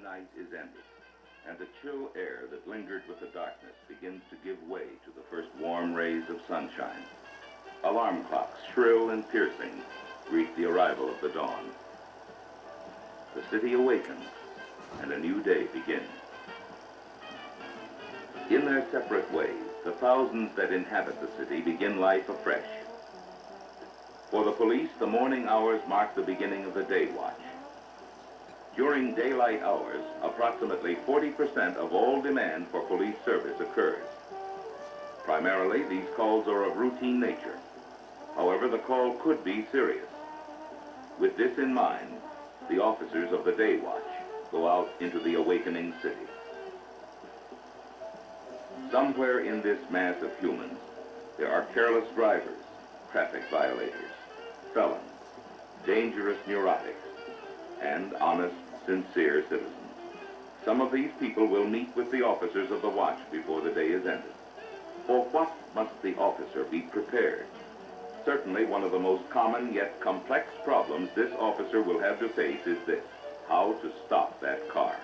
night is ended, and the chill air that lingered with the darkness begins to give way to the first warm rays of sunshine. Alarm clocks, shrill and piercing, greet the arrival of the dawn. The city awakens, and a new day begins. In their separate ways, the thousands that inhabit the city begin life afresh. For the police, the morning hours mark the beginning of the day watch. During daylight hours, approximately 40% of all demand for police service occurs. Primarily, these calls are of routine nature. However, the call could be serious. With this in mind, the officers of the day watch go out into the awakening city. Somewhere in this mass of humans, there are careless drivers, traffic violators, felons, dangerous neurotics, and honest, sincere citizens. Some of these people will meet with the officers of the watch before the day is ended. For what must the officer be prepared? Certainly one of the most common yet complex problems this officer will have to face is this: how to stop that car.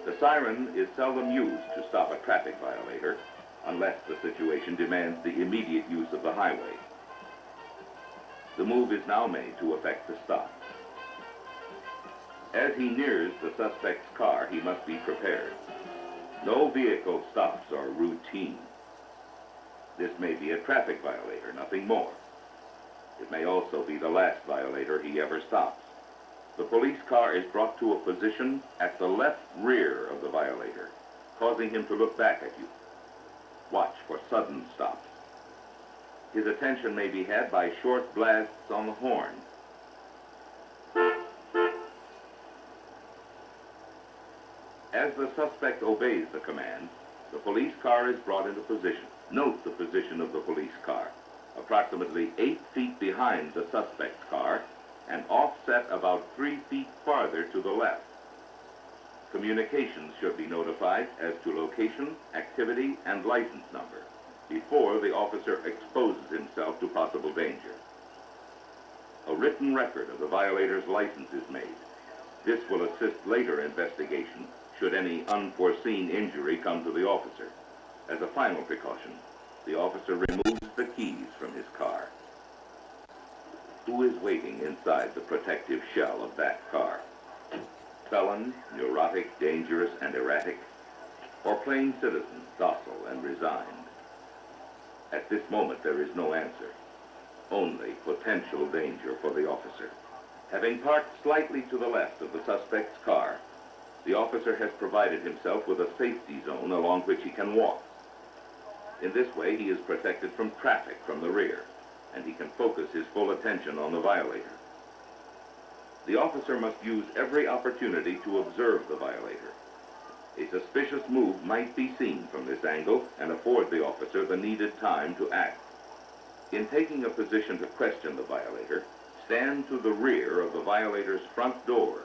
The siren is seldom used to stop a traffic violator unless the situation demands the immediate use of the highway. The move is now made to effect the stop. As he nears the suspect's car, he must be prepared. No vehicle stops are routine. This may be a traffic violator, nothing more. It may also be the last violator he ever stops. The police car is brought to a position at the left rear of the violator, causing him to look back at you. Watch for sudden stops. His attention may be had by short blasts on the horn. As the suspect obeys the command, the police car is brought into position. Note the position of the police car, approximately 8 feet behind the suspect's car and offset about 3 feet farther to the left. Communications should be notified as to location, activity, and license number before the officer exposes himself to possible danger. A written record of the violator's license is made. This will assist later investigation should any unforeseen injury come to the officer. As a final precaution, the officer removes the keys from his car. Who is waiting inside the protective shell of that car? Felon, neurotic, dangerous, and erratic, or plain citizen, docile and resigned? At this moment, there is no answer, only potential danger for the officer. Having parked slightly to the left of the suspect's car, the officer has provided himself with a safety zone along which he can walk. In this way, he is protected from traffic from the rear, and he can focus his full attention on the violator. The officer must use every opportunity to observe the violator. A suspicious move might be seen from this angle and afford the officer the needed time to act. In taking a position to question the violator, stand to the rear of the violator's front door.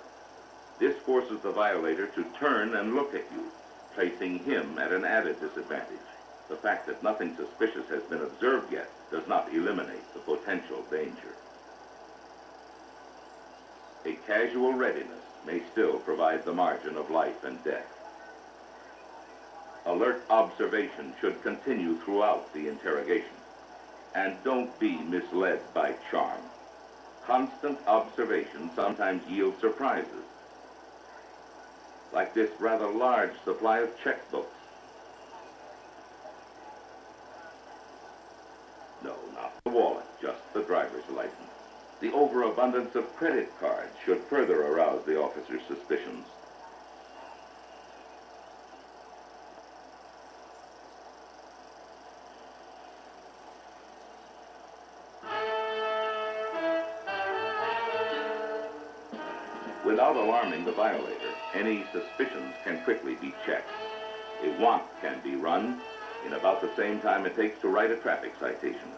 This forces the violator to turn and look at you, placing him at an added disadvantage. The fact that nothing suspicious has been observed yet does not eliminate the potential danger. A casual readiness may still provide the margin of life and death. Alert observation should continue throughout the interrogation. And don't be misled by charm. Constant observation sometimes yields surprises, like this rather large supply of checkbooks. No, not the wallet, just the driver's license. The overabundance of credit cards should further arouse the officer's suspicions. Without alarming the violator, any suspicions can quickly be checked. A want can be run in about the same time it takes to write a traffic citation.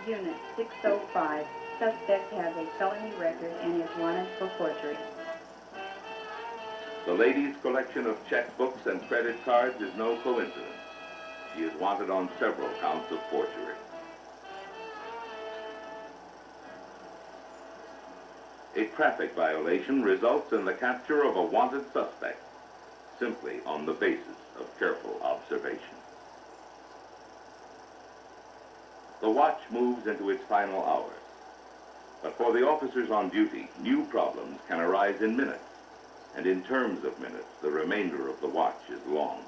Unit 605. Suspect has a felony record and is wanted for forgery. The lady's collection of checkbooks and credit cards is no coincidence. She is wanted on several counts of forgery. A traffic violation results in the capture of a wanted suspect, simply on the basis of careful observation. The watch moves into its final hours. But for the officers on duty, new problems can arise in minutes. And in terms of minutes, the remainder of the watch is long.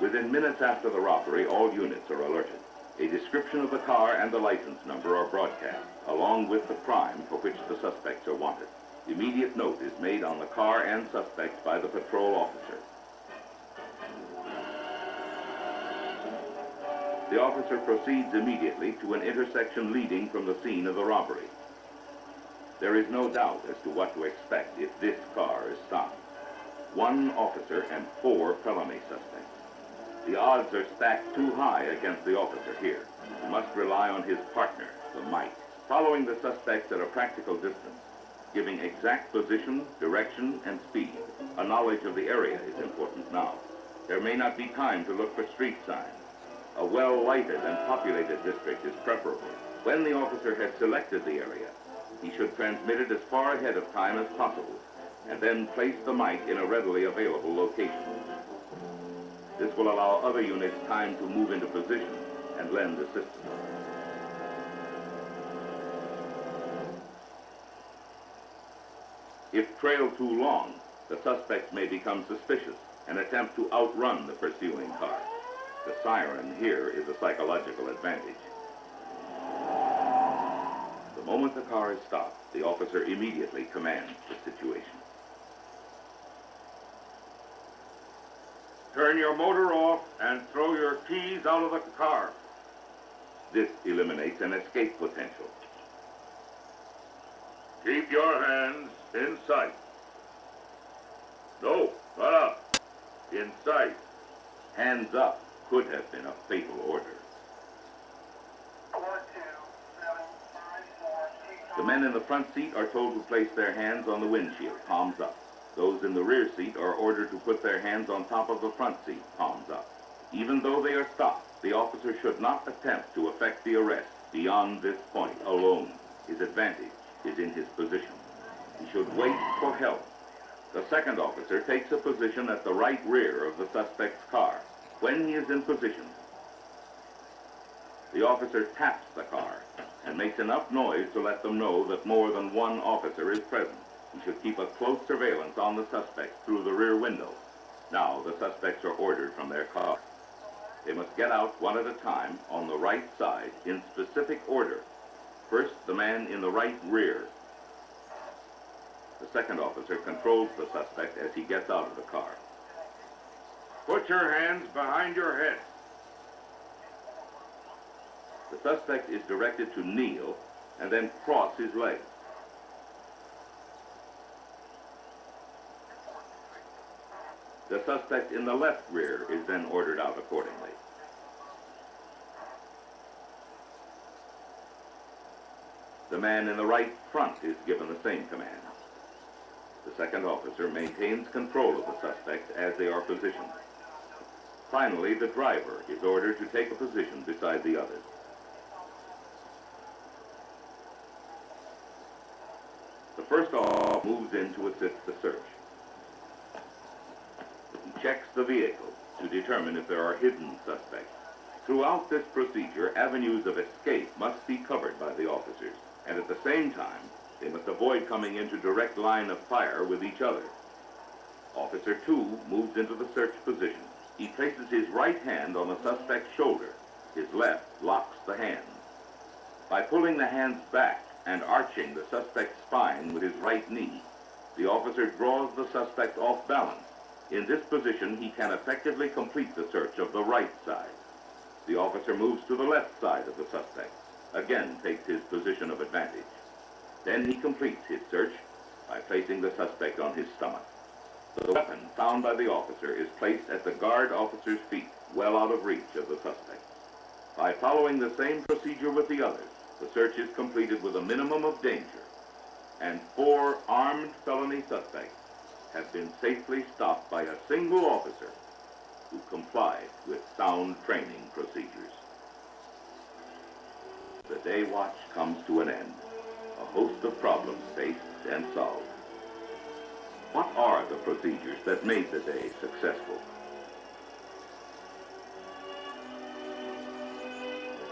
Within minutes after the robbery, all units are alerted. A description of the car and the license number are broadcast, along with the crime for which the suspects are wanted. Immediate note is made on the car and suspects by the patrol officer. The officer proceeds immediately to an intersection leading from the scene of the robbery. There is no doubt as to what to expect if this car is stopped. One officer and 4 felony suspects. The odds are stacked too high against the officer here. He must rely on his partner, the Mike, following the suspects at a practical distance, giving exact position, direction, and speed. A knowledge of the area is important now. There may not be time to look for street signs. A well-lighted and populated district is preferable. When the officer has selected the area, he should transmit it as far ahead of time as possible, and then place the Mike in a readily available location. This will allow other units time to move into position and lend assistance. If trailed too long, the suspects may become suspicious and attempt to outrun the pursuing car. The siren here is a psychological advantage. The moment the car is stopped, the officer immediately commands the situation. Turn your motor off and throw your keys out of the car. This eliminates an escape potential. Keep your hands in sight. No, not up. In sight. Hands up could have been a fatal order. 4, 2, 7, 5, 4, 2, The men in the front seat are told to place their hands on the windshield, palms up. Those in the rear seat are ordered to put their hands on top of the front seat, palms up. Even though they are stopped, the officer should not attempt to effect the arrest beyond this point alone. His advantage is in his position. He should wait for help. The second officer takes a position at the right rear of the suspect's car. When he is in position, the officer taps the car and makes enough noise to let them know that more than one officer is present. He should keep a close surveillance on the suspects through the rear window. Now the suspects are ordered from their car. They must get out one at a time on the right side in specific order. First, the man in the right rear. The second officer controls the suspect as he gets out of the car. Put your hands behind your head. The suspect is directed to kneel and then cross his legs. The suspect in the left rear is then ordered out accordingly. The man in the right front is given the same command. The second officer maintains control of the suspects as they are positioned. Finally, the driver is ordered to take a position beside the others. The first officer moves in to assist the search. He checks the vehicle to determine if there are hidden suspects. Throughout this procedure, avenues of escape must be covered by the officers, and at the same time, they must avoid coming into direct line of fire with each other. Officer 2 moves into the search position. He places his right hand on the suspect's shoulder. His left locks the hands. By pulling the hands back and arching the suspect's spine with his right knee, the officer draws the suspect off balance In this position, he can effectively complete the search of the right side. The officer moves to the left side of the suspect, again takes his position of advantage. Then he completes his search by placing the suspect on his stomach. The weapon found by the officer is placed at the guard officer's feet, well out of reach of the suspect. By following the same procedure with the others, the search is completed with a minimum of danger, and 4 armed felony suspects have been safely stopped by a single officer who complied with sound training procedures. The day watch comes to an end. A host of problems faced and solved. What are the procedures that made the day successful?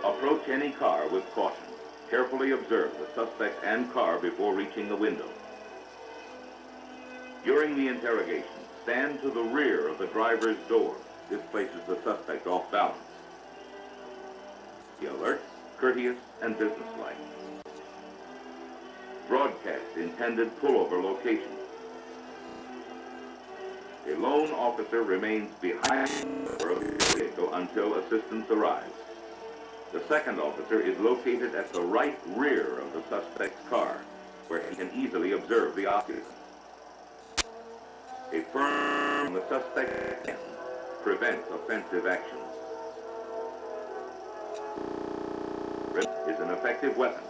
Approach any car with caution. Carefully observe the suspect and car before reaching the window. During the interrogation, stand to the rear of the driver's door. This places the suspect off balance. Be alert, courteous, and businesslike. Broadcast intended pullover location. A lone officer remains behind the vehicle until assistance arrives. The second officer is located at the right rear of the suspect's car, where he can easily observe the occupant. A firm on the suspect's hand prevents offensive actions. Is an effective weapon.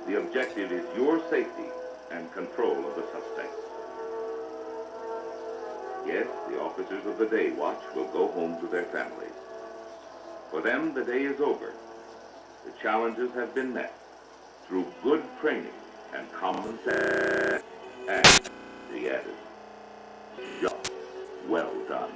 The objective is your safety and control of the suspect. Yes, the officers of the day watch will go home to their families. For them, the day is over. The challenges have been met through good training and common sense, and the added, job well done.